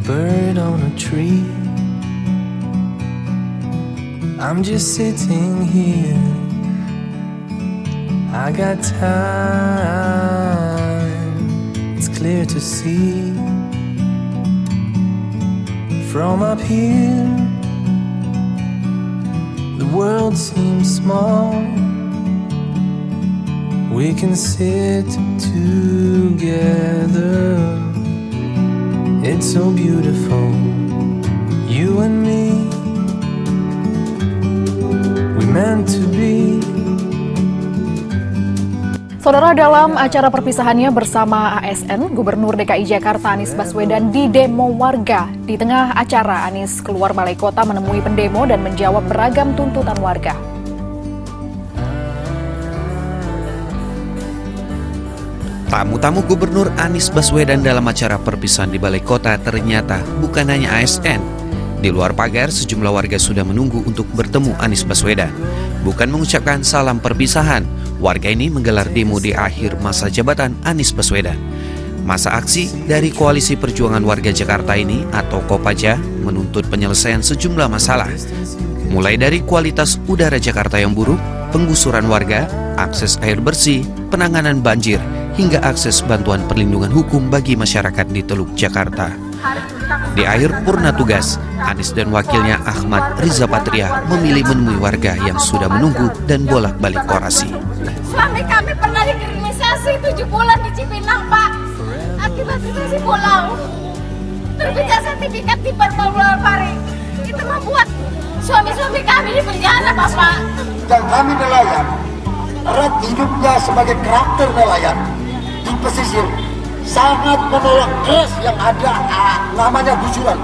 bird on a tree. I'm just sitting here. I got time. It's clear to see. From up here, the world seems small. We can sit together. It's so beautiful, you and me. We meant to be. Saudara, dalam acara perpisahannya bersama ASN, Gubernur DKI Jakarta Anies Baswedan didemo warga. Di tengah acara, Anies keluar balai kota menemui pendemo dan menjawab beragam tuntutan warga. Tamu-tamu Gubernur Anies Baswedan dalam acara perpisahan di balai kota ternyata bukan hanya ASN. Di luar pagar, sejumlah warga sudah menunggu untuk bertemu Anies Baswedan. Bukan mengucapkan salam perpisahan, warga ini menggelar demo di akhir masa jabatan Anies Baswedan. Masa aksi dari Koalisi Perjuangan Warga Jakarta ini atau Kopaja menuntut penyelesaian sejumlah masalah. Mulai dari kualitas udara Jakarta yang buruk, penggusuran warga, akses air bersih, penanganan banjir, hingga akses bantuan perlindungan hukum bagi masyarakat di Teluk Jakarta. Di akhir purna tugas, Anies dan wakilnya Ahmad Riza Patria memilih menemui warga yang sudah menunggu dan bolak-balik orasi. Suami kami pernah dikriminalisasi 7 bulan di Cipinang, Pak. Akibat kriminalisasi pulau. Terbitnya sertifikat di Pulau Pari. Itu membuat suami-suami kami di penjara, Bapak. Dan kami nelayan, erat hidupnya sebagai karakter nelayan di pesisir, sangat menolak keras yang ada namanya gusuran.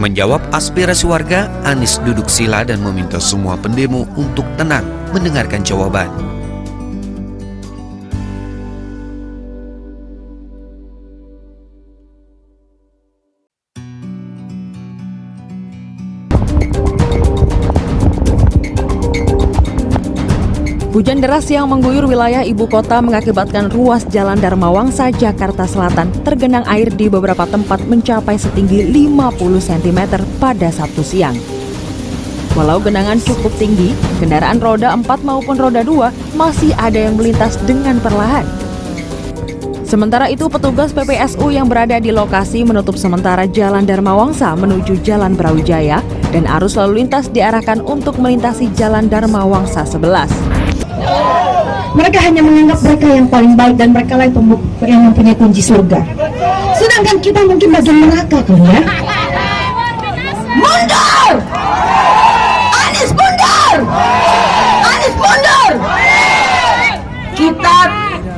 Menjawab aspirasi warga, Anies duduk sila dan meminta semua pendemo untuk tenang mendengarkan jawaban. Hujan deras yang mengguyur wilayah ibu kota mengakibatkan ruas Jalan Dharma Wangsa, Jakarta Selatan tergenang air di beberapa tempat mencapai setinggi 50 cm pada Sabtu siang. Walau genangan cukup tinggi, kendaraan roda 4 maupun roda 2 masih ada yang melintas dengan perlahan. Sementara itu, petugas PPSU yang berada di lokasi menutup sementara Jalan Dharma Wangsa menuju Jalan Brawijaya dan arus lalu lintas diarahkan untuk melintasi Jalan Dharma Wangsa 11. Mereka hanya menganggap mereka yang paling baik dan mereka lah yang mempunyai kunci surga. Sedangkan kita mungkin bagian neraka kan ya. Mundur! Anies mundur! Anies mundur! Kita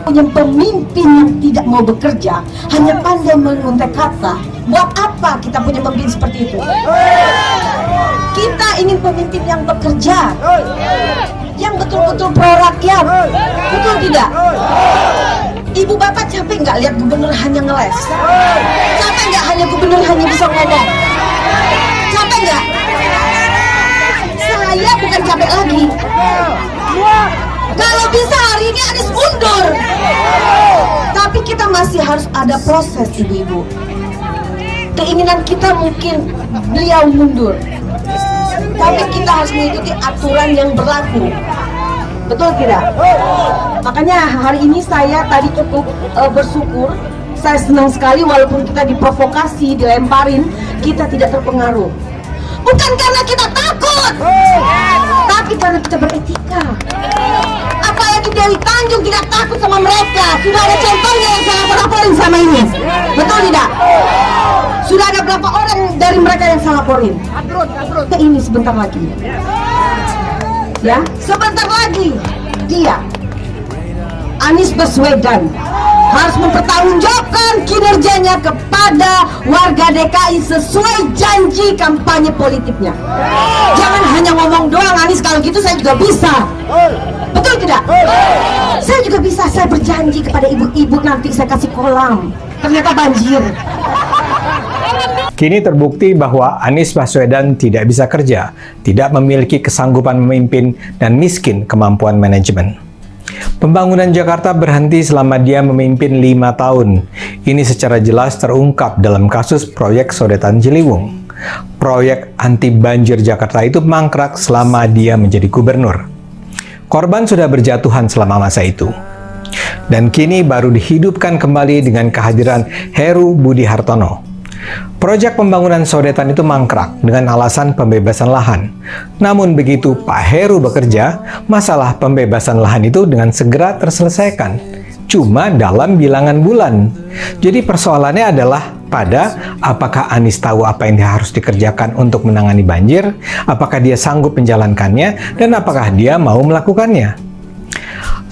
punya pemimpin yang tidak mau bekerja, hanya pandai mengontek kata. Buat apa kita punya pemimpin seperti itu? Kita ingin pemimpin yang bekerja, yang betul-betul pro rakyat, betul tidak? Ibu bapak capek nggak lihat gubernur hanya ngeles? Capek nggak hanya gubernur hanya bisa ngomong? Capek nggak? Saya bukan capek lagi. Kalau bisa hari ini Anies mundur, tapi kita masih harus ada proses, ibu-ibu. Keinginan kita mungkin beliau mundur, tapi kita harus mengikuti aturan yang berlaku. Betul tidak? Makanya hari ini saya tadi cukup bersyukur. Saya senang sekali walaupun kita diprovokasi, dilemparin, kita tidak terpengaruh. Bukan karena kita takut, tapi karena kita beretika. Apalagi Dewi Tanjung tidak takut sama mereka. Sudah ada contohnya yang saya laporin sama ini. Betul tidak? Sudah ada berapa orang dari mereka yang saya laporin? Ini sebentar lagi. Ya, sebentar lagi dia Anies Baswedan harus mempertanggungjawabkan kinerjanya kepada warga DKI sesuai janji kampanye politiknya. Jangan hanya ngomong doang, Anies, kalau gitu saya juga bisa. Betul tidak? Saya juga bisa, saya berjanji kepada ibu-ibu nanti saya kasih kolam. Ternyata banjir. Kini terbukti bahwa Anies Baswedan tidak bisa kerja, tidak memiliki kesanggupan memimpin, dan miskin kemampuan manajemen. Pembangunan Jakarta berhenti selama dia memimpin 5 tahun. Ini secara jelas terungkap dalam kasus proyek Sodetan Ciliwung. Proyek anti banjir Jakarta itu mangkrak selama dia menjadi gubernur. Korban sudah berjatuhan selama masa itu. Dan kini baru dihidupkan kembali dengan kehadiran Heru Budi Hartono. Proyek pembangunan Sodetan itu mangkrak dengan alasan pembebasan lahan. Namun begitu Pak Heru bekerja, masalah pembebasan lahan itu dengan segera terselesaikan. Cuma dalam bilangan bulan. Jadi persoalannya adalah pada apakah Anies tahu apa yang harus dikerjakan untuk menangani banjir, apakah dia sanggup menjalankannya, dan apakah dia mau melakukannya.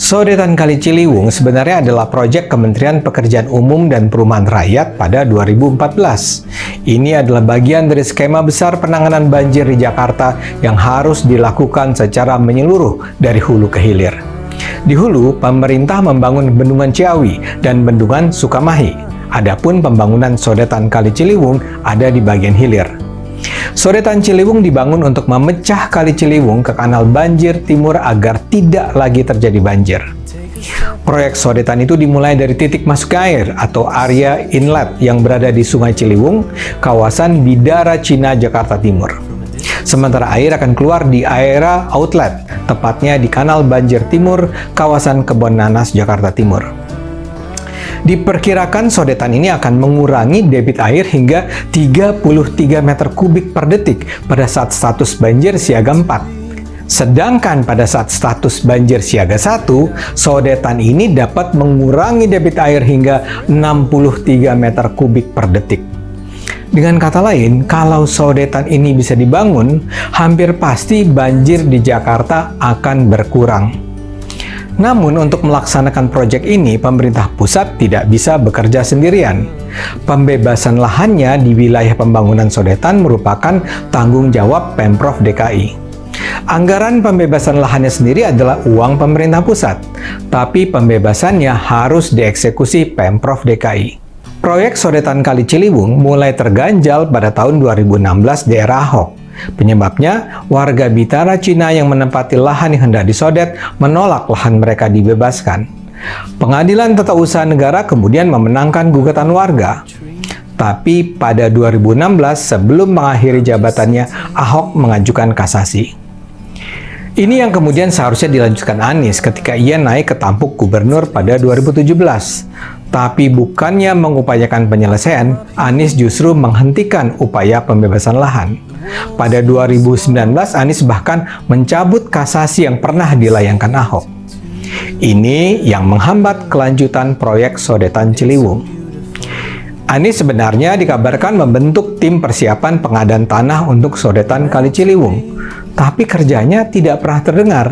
Sodetan Kali Ciliwung sebenarnya adalah proyek Kementerian Pekerjaan Umum dan Perumahan Rakyat pada 2014. Ini adalah bagian dari skema besar penanganan banjir di Jakarta yang harus dilakukan secara menyeluruh dari hulu ke hilir. Di hulu, pemerintah membangun Bendungan Ciawi dan Bendungan Sukamahi. Adapun pembangunan Sodetan Kali Ciliwung ada di bagian hilir. Sodetan Ciliwung dibangun untuk memecah Kali Ciliwung ke kanal banjir timur agar tidak lagi terjadi banjir. Proyek Sodetan itu dimulai dari titik masuk air atau area inlet yang berada di Sungai Ciliwung, kawasan Bidara Cina, Jakarta Timur. Sementara air akan keluar di area outlet, tepatnya di Kanal Banjir Timur, kawasan Kebon Nanas, Jakarta Timur. Diperkirakan sodetan ini akan mengurangi debit air hingga 33 meter kubik per detik pada saat status banjir siaga 4. Sedangkan pada saat status banjir siaga 1, sodetan ini dapat mengurangi debit air hingga 63 meter kubik per detik. Dengan kata lain, kalau sodetan ini bisa dibangun, hampir pasti banjir di Jakarta akan berkurang. Namun untuk melaksanakan proyek ini, pemerintah pusat tidak bisa bekerja sendirian. Pembebasan lahannya di wilayah pembangunan sodetan merupakan tanggung jawab Pemprov DKI. Anggaran pembebasan lahannya sendiri adalah uang pemerintah pusat, tapi pembebasannya harus dieksekusi Pemprov DKI. Proyek Sodetan Kali Ciliwung mulai terganjal pada tahun 2016 di era Ahok. Penyebabnya, warga Bidara Cina yang menempati lahan yang hendak disodet menolak lahan mereka dibebaskan. Pengadilan Tata Usaha Negara kemudian memenangkan gugatan warga. Tapi pada 2016, sebelum mengakhiri jabatannya, Ahok mengajukan kasasi. Ini yang kemudian seharusnya dilanjutkan Anies ketika ia naik ke tampuk gubernur pada 2017. Tapi bukannya mengupayakan penyelesaian, Anies justru menghentikan upaya pembebasan lahan. Pada 2019, Anies bahkan mencabut kasasi yang pernah dilayangkan Ahok. Ini yang menghambat kelanjutan proyek Sodetan Ciliwung. Anies sebenarnya dikabarkan membentuk tim persiapan pengadaan tanah untuk Sodetan Kali Ciliwung, tapi kerjanya tidak pernah terdengar.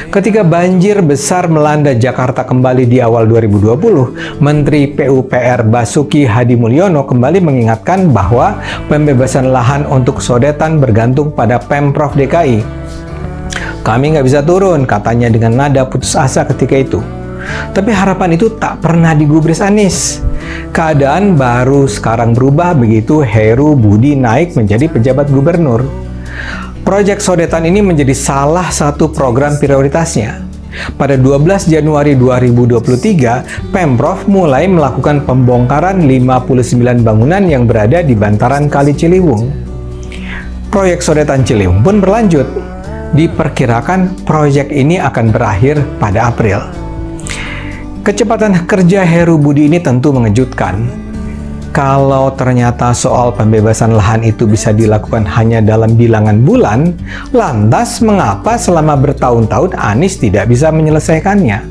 Ketika banjir besar melanda Jakarta kembali di awal 2020, Menteri PUPR Basuki Hadimulyono kembali mengingatkan bahwa pembebasan lahan untuk sodetan bergantung pada Pemprov DKI. Kami nggak bisa turun, katanya dengan nada putus asa ketika itu. Tapi harapan itu tak pernah digubris Anies. Keadaan baru sekarang berubah begitu Heru Budi naik menjadi pejabat gubernur. Proyek Sodetan ini menjadi salah satu program prioritasnya. Pada 12 Januari 2023, Pemprov mulai melakukan pembongkaran 59 bangunan yang berada di bantaran Kali Ciliwung. Proyek Sodetan Ciliwung pun berlanjut. Diperkirakan proyek ini akan berakhir pada April. Kecepatan kerja Heru Budi ini tentu mengejutkan. Kalau ternyata soal pembebasan lahan itu bisa dilakukan hanya dalam bilangan bulan, lantas mengapa selama bertahun-tahun Anies tidak bisa menyelesaikannya?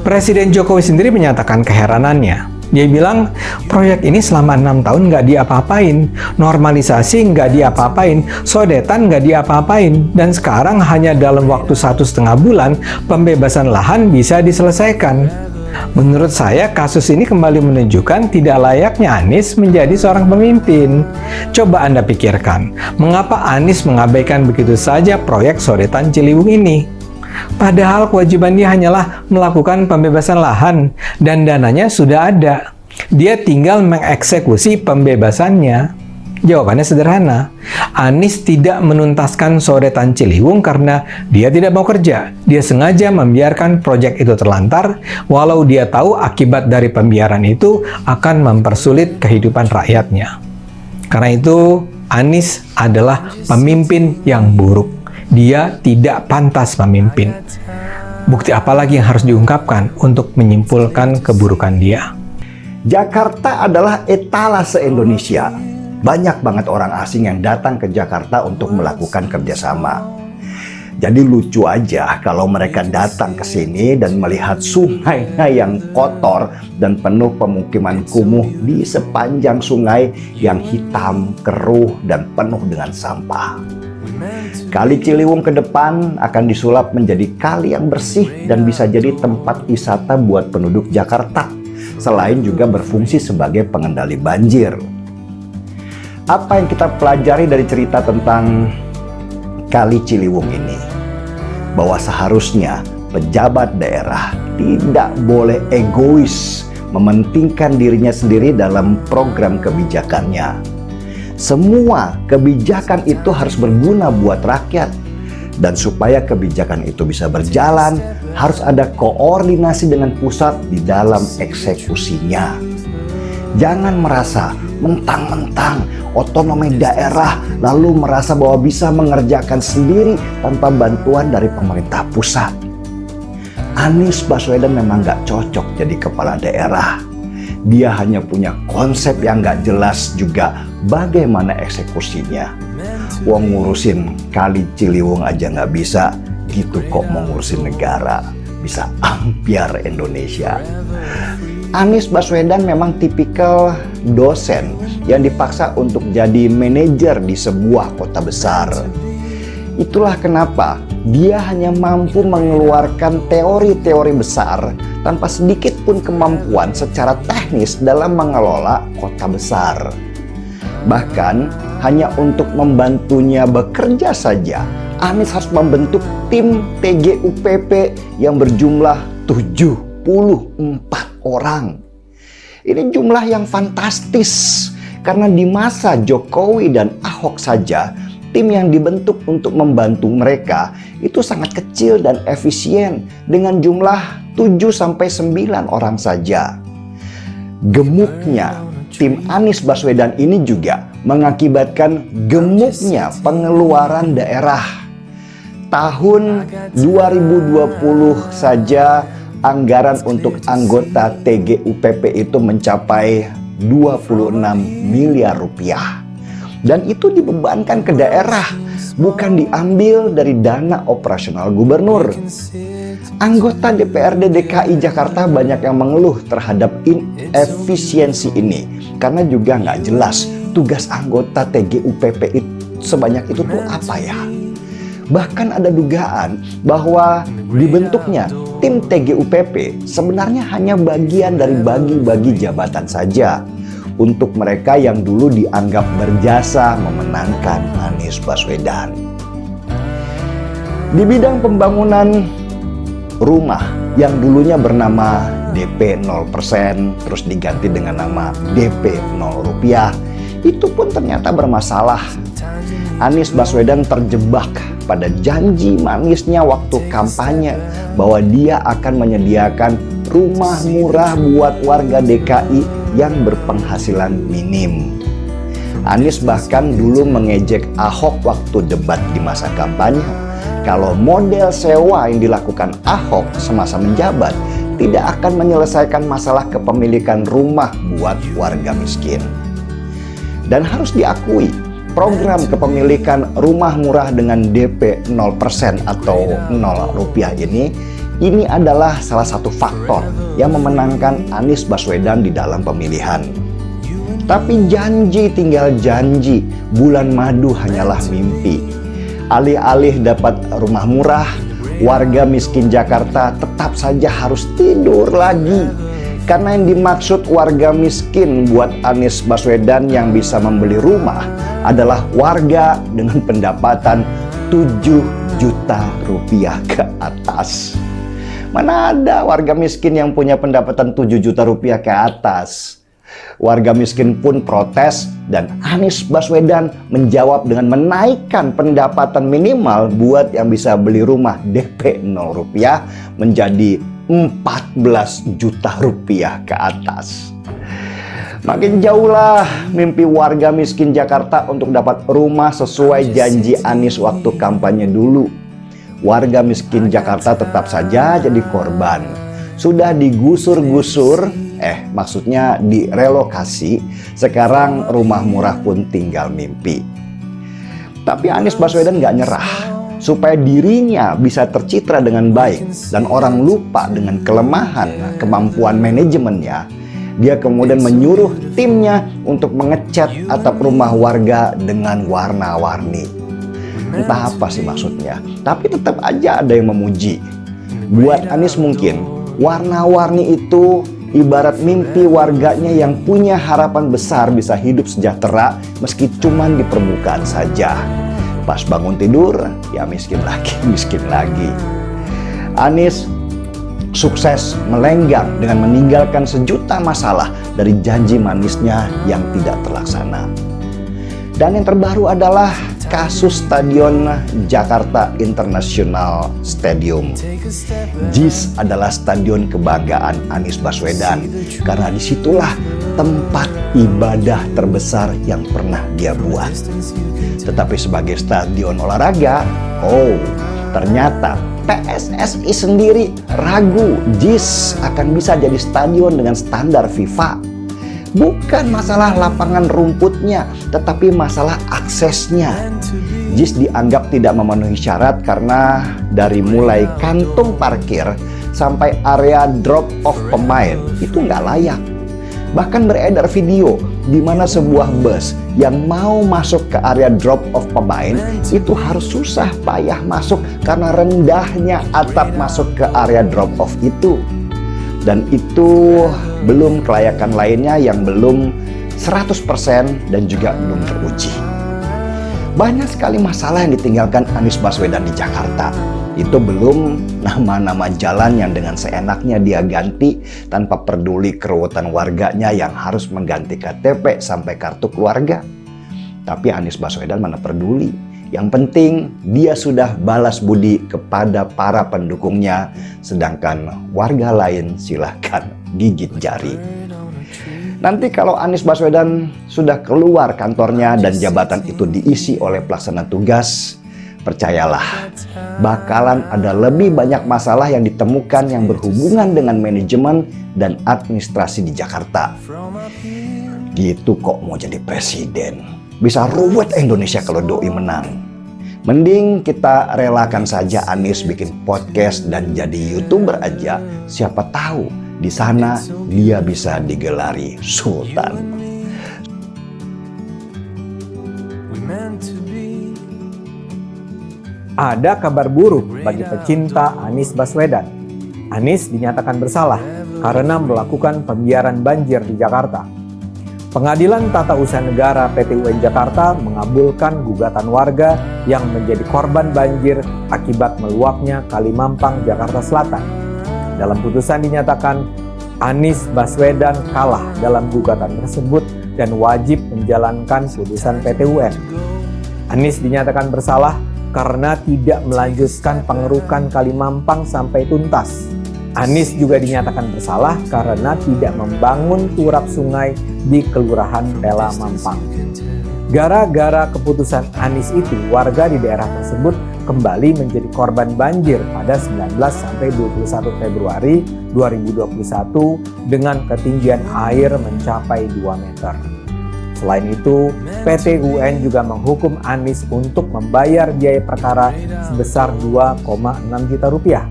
Presiden Jokowi sendiri menyatakan keheranannya. Dia bilang, proyek ini selama 6 tahun nggak diapa-apain, normalisasi nggak diapa-apain, sodetan nggak diapa-apain, dan sekarang hanya dalam waktu 1,5 bulan, pembebasan lahan bisa diselesaikan. Menurut saya, kasus ini kembali menunjukkan tidak layaknya Anies menjadi seorang pemimpin. Coba Anda pikirkan, mengapa Anies mengabaikan begitu saja proyek Sodetan Ciliwung ini? Padahal kewajiban dia hanyalah melakukan pembebasan lahan, dan dananya sudah ada. Dia tinggal mengeksekusi pembebasannya. Jawabannya sederhana. Anies tidak menuntaskan sodetan Ciliwung karena dia tidak mau kerja. Dia sengaja membiarkan proyek itu terlantar, walau dia tahu akibat dari pembiaran itu akan mempersulit kehidupan rakyatnya. Karena itu, Anies adalah pemimpin yang buruk. Dia tidak pantas memimpin. Bukti apa lagi yang harus diungkapkan untuk menyimpulkan keburukan dia? Jakarta adalah etalase Indonesia. Banyak banget orang asing yang datang ke Jakarta untuk melakukan kerjasama. Jadi lucu aja kalau mereka datang ke sini dan melihat sungainya yang kotor dan penuh pemukiman kumuh di sepanjang sungai yang hitam, keruh, dan penuh dengan sampah. Kali Ciliwung ke depan akan disulap menjadi kali yang bersih dan bisa jadi tempat wisata buat penduduk Jakarta, selain juga berfungsi sebagai pengendali banjir. Apa yang kita pelajari dari cerita tentang Kali Ciliwung ini? Bahwa seharusnya pejabat daerah tidak boleh egois mementingkan dirinya sendiri dalam program kebijakannya. Semua kebijakan itu harus berguna buat rakyat. Dan supaya kebijakan itu bisa berjalan, harus ada koordinasi dengan pusat di dalam eksekusinya. Jangan merasa mentang-mentang otonomi daerah lalu merasa bahwa bisa mengerjakan sendiri tanpa bantuan dari pemerintah pusat. Anies Baswedan memang gak cocok jadi kepala daerah. Dia hanya punya konsep yang gak jelas juga bagaimana eksekusinya. Wong ngurusin Kali Ciliwung aja gak bisa, gitu kok mau ngurusin negara. Bisa ampiar Indonesia. Anies Baswedan memang tipikal dosen yang dipaksa untuk jadi manajer di sebuah kota besar. Itulah kenapa dia hanya mampu mengeluarkan teori-teori besar tanpa sedikit pun kemampuan secara teknis dalam mengelola kota besar. Bahkan hanya untuk membantunya bekerja saja, Anies harus membentuk tim TGUPP yang berjumlah 74 orang. Ini jumlah yang fantastis karena di masa Jokowi dan Ahok saja tim yang dibentuk untuk membantu mereka itu sangat kecil dan efisien dengan jumlah 7-9 orang saja. Gemuknya tim Anies Baswedan ini juga mengakibatkan gemuknya pengeluaran daerah. Tahun 2020 saja anggaran untuk anggota TGUPP itu mencapai 26 miliar rupiah. Dan itu dibebankan ke daerah, bukan diambil dari dana operasional gubernur. Anggota DPRD DKI Jakarta banyak yang mengeluh terhadap inefisiensi ini, karena juga nggak jelas tugas anggota TGUPP sebanyak itu tuh apa ya. Bahkan ada dugaan bahwa dibentuknya tim TGUPP sebenarnya hanya bagian dari bagi-bagi jabatan saja untuk mereka yang dulu dianggap berjasa memenangkan Anies Baswedan. Di bidang pembangunan rumah yang dulunya bernama DP 0% terus diganti dengan nama DP 0 rupiah, itu pun ternyata bermasalah. Anies Baswedan terjebak pada janji manisnya waktu kampanye bahwa dia akan menyediakan rumah murah buat warga DKI yang berpenghasilan minim. Anies bahkan dulu mengejek Ahok waktu debat di masa kampanye kalau model sewa yang dilakukan Ahok semasa menjabat tidak akan menyelesaikan masalah kepemilikan rumah buat warga miskin. Dan harus diakui, program kepemilikan rumah murah dengan DP 0% atau 0 rupiah ini adalah salah satu faktor yang memenangkan Anies Baswedan di dalam pemilihan. Tapi janji tinggal janji, bulan madu hanyalah mimpi. Alih-alih dapat rumah murah, warga miskin Jakarta tetap saja harus tidur lagi. Karena yang dimaksud warga miskin buat Anies Baswedan yang bisa membeli rumah adalah warga dengan pendapatan 7 juta rupiah ke atas. Mana ada warga miskin yang punya pendapatan 7 juta rupiah ke atas? Warga miskin pun protes dan Anies Baswedan menjawab dengan menaikkan pendapatan minimal buat yang bisa beli rumah DP 0 rupiah menjadi 14 juta rupiah ke atas. Makin jauhlah mimpi warga miskin Jakarta untuk dapat rumah sesuai janji Anies waktu kampanye dulu. Warga miskin Jakarta tetap saja jadi korban. Sudah digusur-gusur, maksudnya direlokasi, sekarang rumah murah pun tinggal mimpi. Tapi Anies Baswedan gak nyerah. Supaya dirinya bisa tercitra dengan baik dan orang lupa dengan kelemahan kemampuan manajemennya, dia kemudian menyuruh timnya untuk mengecat atap rumah warga dengan warna-warni. Entah apa sih maksudnya, tapi tetap aja ada yang memuji. Buat Anies mungkin warna-warni itu ibarat mimpi warganya yang punya harapan besar bisa hidup sejahtera meski cuman di permukaan saja. Pas bangun tidur, ya miskin lagi. Anies sukses melenggang dengan meninggalkan sejuta masalah dari janji manisnya yang tidak terlaksana. Dan yang terbaru adalah kasus Stadion Jakarta International Stadium. JIS adalah stadion kebanggaan Anies Baswedan karena disitulah tempat ibadah terbesar yang pernah dia buat. Tetapi sebagai stadion olahraga, ternyata PSSI sendiri ragu JIS akan bisa jadi stadion dengan standar FIFA. Bukan masalah lapangan rumputnya, tetapi masalah aksesnya. JIS dianggap tidak memenuhi syarat karena dari mulai kantung parkir sampai area drop off pemain itu nggak layak. Bahkan beredar video di mana sebuah bus yang mau masuk ke area drop off pemain itu harus susah payah masuk karena rendahnya atap masuk ke area drop off itu. Dan itu belum kelayakan lainnya yang belum 100% dan juga belum teruji. Banyak sekali masalah yang ditinggalkan Anies Baswedan di Jakarta. Itu belum nama-nama jalan yang dengan seenaknya dia ganti tanpa peduli keruwetan warganya yang harus mengganti KTP sampai kartu keluarga. Tapi Anies Baswedan mana peduli. Yang penting dia sudah balas budi kepada para pendukungnya, sedangkan warga lain silahkan gigit jari. Nanti kalau Anies Baswedan sudah keluar kantornya dan jabatan itu diisi oleh pelaksana tugas, percayalah, bakalan ada lebih banyak masalah yang ditemukan yang berhubungan dengan manajemen dan administrasi di Jakarta. Gitu kok mau jadi presiden. Bisa ruwet Indonesia kalau doi menang. Mending kita relakan saja Anies bikin podcast dan jadi YouTuber aja. Siapa tahu di sana dia bisa digelari Sultan. Ada kabar buruk bagi pecinta Anies Baswedan. Anies dinyatakan bersalah karena melakukan pembiaran banjir di Jakarta. Pengadilan Tata Usaha Negara PT UN Jakarta mengabulkan gugatan warga yang menjadi korban banjir akibat meluapnya Kali Mampang, Jakarta Selatan. Dalam putusan dinyatakan Anies Baswedan kalah dalam gugatan tersebut dan wajib menjalankan putusan PT UN. Anies dinyatakan bersalah karena tidak melanjutkan pengerukan Kali Mampang sampai tuntas. Anies juga dinyatakan bersalah karena tidak membangun turap sungai di Kelurahan Pela Mampang. Gara-gara keputusan Anies itu, warga di daerah tersebut kembali menjadi korban banjir pada 19 sampai 21 Februari 2021 dengan ketinggian air mencapai 2 meter. Selain itu, PT UN juga menghukum Anies untuk membayar biaya perkara sebesar 2,6 juta rupiah.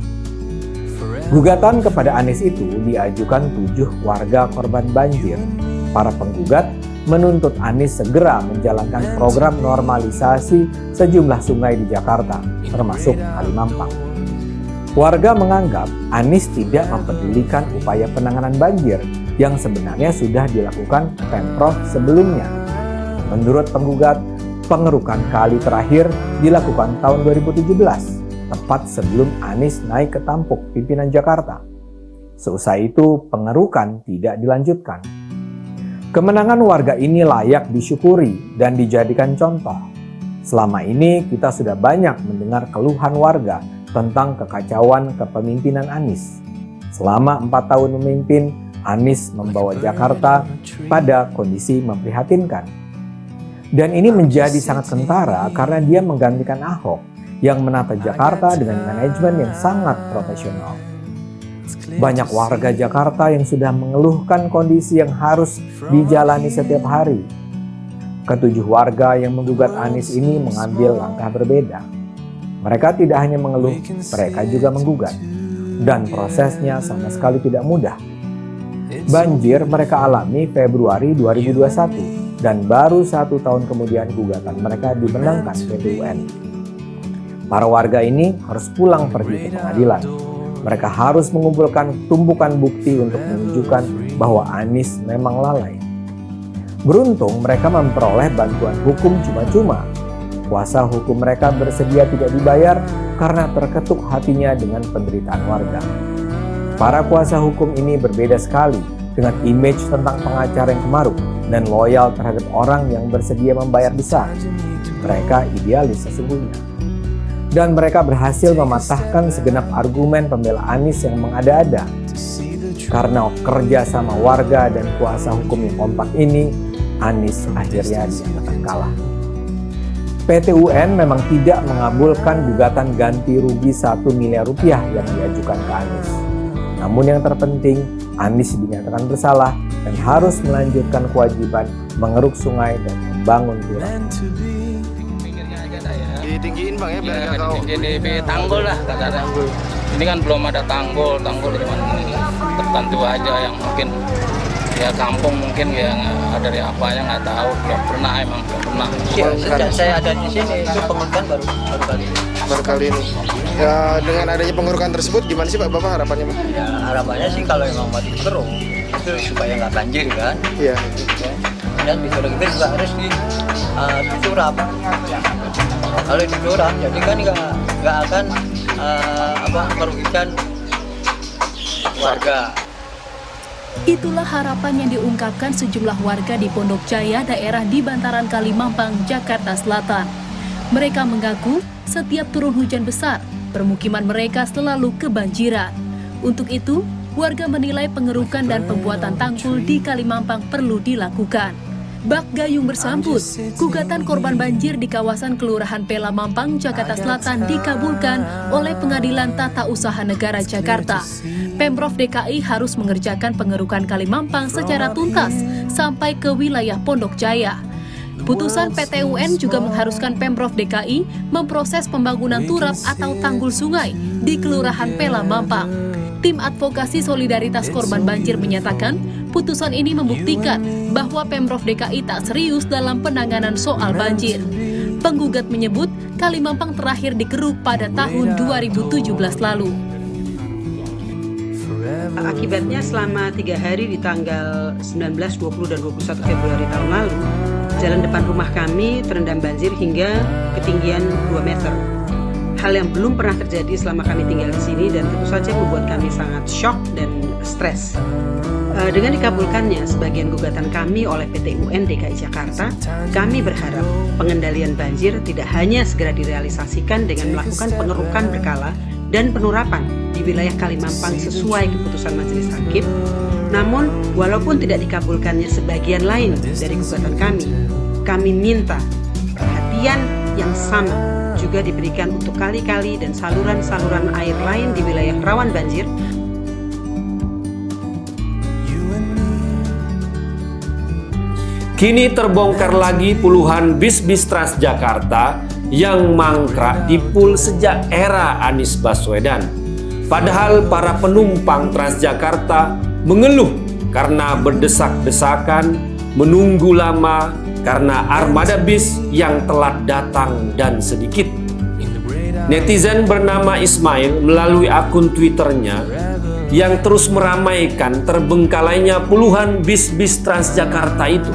Gugatan kepada Anies itu diajukan 7 warga korban banjir. Para penggugat menuntut Anies segera menjalankan program normalisasi sejumlah sungai di Jakarta, termasuk Kali Mampang. Warga menganggap Anies tidak mempedulikan upaya penanganan banjir yang sebenarnya sudah dilakukan Pemprov sebelumnya. Menurut penggugat, pengerukan kali terakhir dilakukan tahun 2017. Tepat sebelum Anies naik ke tampuk pimpinan Jakarta. Seusai itu, pengerukan tidak dilanjutkan. Kemenangan warga ini layak disyukuri dan dijadikan contoh. Selama ini kita sudah banyak mendengar keluhan warga tentang kekacauan kepemimpinan Anies. Selama 4 tahun memimpin, Anies membawa Jakarta pada kondisi memprihatinkan. Dan ini menjadi sangat kentara karena dia menggantikan Ahok yang menata Jakarta dengan manajemen yang sangat profesional. Banyak warga Jakarta yang sudah mengeluhkan kondisi yang harus dijalani setiap hari. Ketujuh warga yang menggugat Anies ini mengambil langkah berbeda. Mereka tidak hanya mengeluh, mereka juga menggugat. Dan prosesnya sama sekali tidak mudah. Banjir mereka alami Februari 2021 dan baru 1 tahun kemudian gugatan mereka dimenangkan PT UN. Para warga ini harus pulang pergi ke pengadilan. Mereka harus mengumpulkan tumpukan bukti untuk menunjukkan bahwa Anies memang lalai. Beruntung mereka memperoleh bantuan hukum cuma-cuma. Kuasa hukum mereka bersedia tidak dibayar karena terketuk hatinya dengan penderitaan warga. Para kuasa hukum ini berbeda sekali dengan image tentang pengacara yang kemaruk dan loyal terhadap orang yang bersedia membayar besar. Mereka idealis sesungguhnya. Dan mereka berhasil mematahkan segenap argumen pembela Anies yang mengada-ada. Karena kerja sama warga dan kuasa hukum yang kompak ini, Anies akhirnya dinyatakan kalah. PT UN memang tidak mengabulkan gugatan ganti rugi 1 miliar rupiah yang diajukan ke Anies. Namun yang terpenting, Anies dinyatakan bersalah dan harus melanjutkan kewajiban mengeruk sungai dan membangun turap. Ditinggiin bang ya, biar nggak kau. Di tanggul lah katanya. Ini kan belum ada tanggul cuma tertentu aja yang mungkin ya kampung mungkin ya ada dari apanya nggak tahu, belum pernah. Sejak saya ada di sini itu pengurukan baru kali ini. Ya dengan adanya pengurukan tersebut gimana sih Pak Bapak harapannya? Ya harapannya sih kalau emang mau dikeruk itu supaya nggak banjir kan. Iya. Dan dikeruk itu juga harus diturap. Kalau diturap jadi kan nggak akan merugikan warga. Itulah harapan yang diungkapkan sejumlah warga di Pondok Jaya, daerah di bantaran Kali Mampang, Jakarta Selatan. Mereka mengaku setiap turun hujan besar, permukiman mereka selalu kebanjiran. Untuk itu, warga menilai pengerukan dan pembuatan tanggul di Kali Mampang perlu dilakukan. Bak gayung bersambut, gugatan korban banjir di kawasan Kelurahan Pela Mampang, Jakarta Selatan dikabulkan oleh Pengadilan Tata Usaha Negara Jakarta. Pemprov DKI harus mengerjakan pengerukan Kali Mampang secara tuntas sampai ke wilayah Pondok Jaya. Putusan PT UN juga mengharuskan Pemprov DKI memproses pembangunan turap atau tanggul sungai di Kelurahan Pela Mampang. Tim Advokasi Solidaritas Korban Banjir menyatakan, putusan ini membuktikan bahwa Pemprov DKI tak serius dalam penanganan soal banjir. Penggugat menyebut Kali Mampang terakhir dikeruk pada tahun 2017 lalu. Akibatnya selama 3 hari di tanggal 19, 20, dan 21 Februari tahun lalu, jalan depan rumah kami terendam banjir hingga ketinggian 2 meter. Hal yang belum pernah terjadi selama kami tinggal di sini dan tentu saja membuat kami sangat shock dan stres. Dengan dikabulkannya sebagian gugatan kami oleh PT UN DKI Jakarta, kami berharap pengendalian banjir tidak hanya segera direalisasikan dengan melakukan pengerukan berkala dan penurapan di wilayah Kali Mampang sesuai keputusan Majelis Hakim. Namun, walaupun tidak dikabulkannya sebagian lain dari gugatan kami minta perhatian yang sama juga diberikan untuk kali-kali dan saluran-saluran air lain di wilayah rawan banjir. Kini terbongkar lagi puluhan bis-bis Transjakarta yang mangkrak di Pul sejak era Anies Baswedan. Padahal para penumpang Transjakarta mengeluh karena berdesak-desakan, menunggu lama karena armada bis yang telat datang dan sedikit. Netizen bernama Ismail melalui akun Twitternya yang terus meramaikan terbengkalainya puluhan bis-bis Transjakarta itu.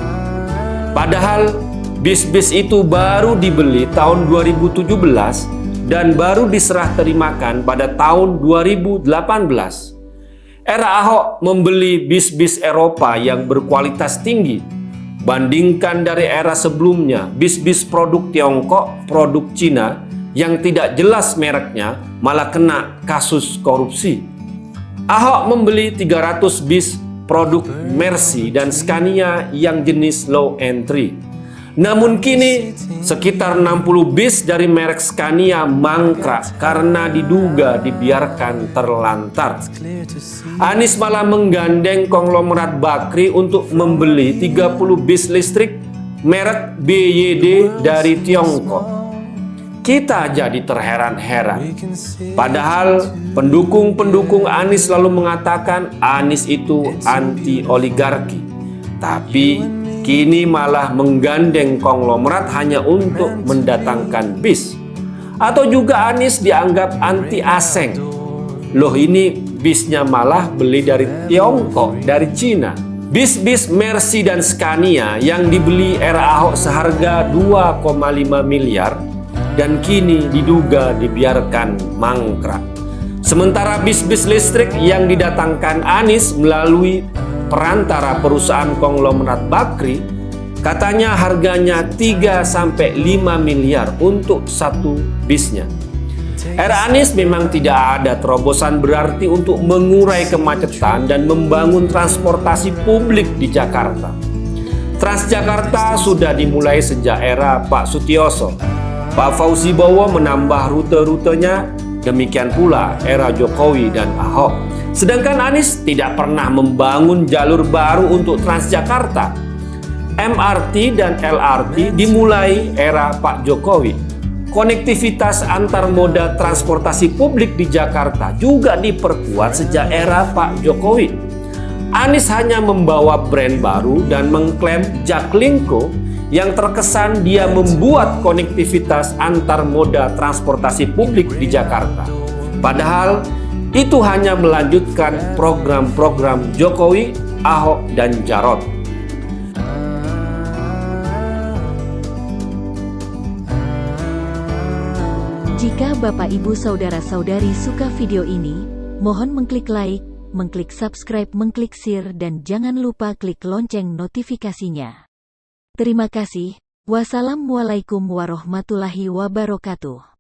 Padahal bis-bis itu baru dibeli tahun 2017 dan baru diserah terimakan pada tahun 2018. Era Ahok membeli bis-bis Eropa yang berkualitas tinggi. Bandingkan dari era sebelumnya, bis-bis produk Tiongkok, produk Cina yang tidak jelas mereknya malah kena kasus korupsi. Ahok membeli 300 bis produk Mercy dan Scania yang jenis low entry. Namun kini sekitar 60 bis dari merek Scania mangkrak karena diduga dibiarkan terlantar. Anies malah menggandeng konglomerat Bakri untuk membeli 30 bis listrik merek BYD dari Tiongkok. Kita jadi terheran-heran. Padahal pendukung-pendukung Anies selalu mengatakan Anies itu anti oligarki. Tapi kini malah menggandeng konglomerat hanya untuk mendatangkan bis. Atau juga Anies dianggap anti asing. Loh, ini bisnya malah beli dari Tiongkok, dari Cina. Bis-bis Mercy dan Scania yang dibeli era Ahok seharga 2,5 miliar dan kini diduga dibiarkan mangkrak. Sementara bis-bis listrik yang didatangkan Anies melalui perantara perusahaan konglomerat Bakri katanya harganya 3-5 miliar untuk satu bisnya. Era Anies memang tidak ada terobosan berarti untuk mengurai kemacetan dan membangun transportasi publik di Jakarta. Transjakarta sudah dimulai sejak era Pak Sutioso. Pak Fauzi Bowo menambah rute-rutenya, demikian pula era Jokowi dan Ahok. Sedangkan Anies tidak pernah membangun jalur baru untuk Transjakarta. MRT dan LRT dimulai era Pak Jokowi. Konektivitas antar moda transportasi publik di Jakarta juga diperkuat sejak era Pak Jokowi. Anies hanya membawa brand baru dan mengklaim Jaklingko yang terkesan dia membuat konektivitas antar moda transportasi publik di Jakarta. Padahal itu hanya melanjutkan program-program Jokowi, Ahok, dan Jarot. Jika Bapak Ibu Saudara-saudari suka video ini, mohon mengklik like, mengklik subscribe, mengklik share, dan jangan lupa klik lonceng notifikasinya. Terima kasih. Wassalamualaikum warahmatullahi wabarakatuh.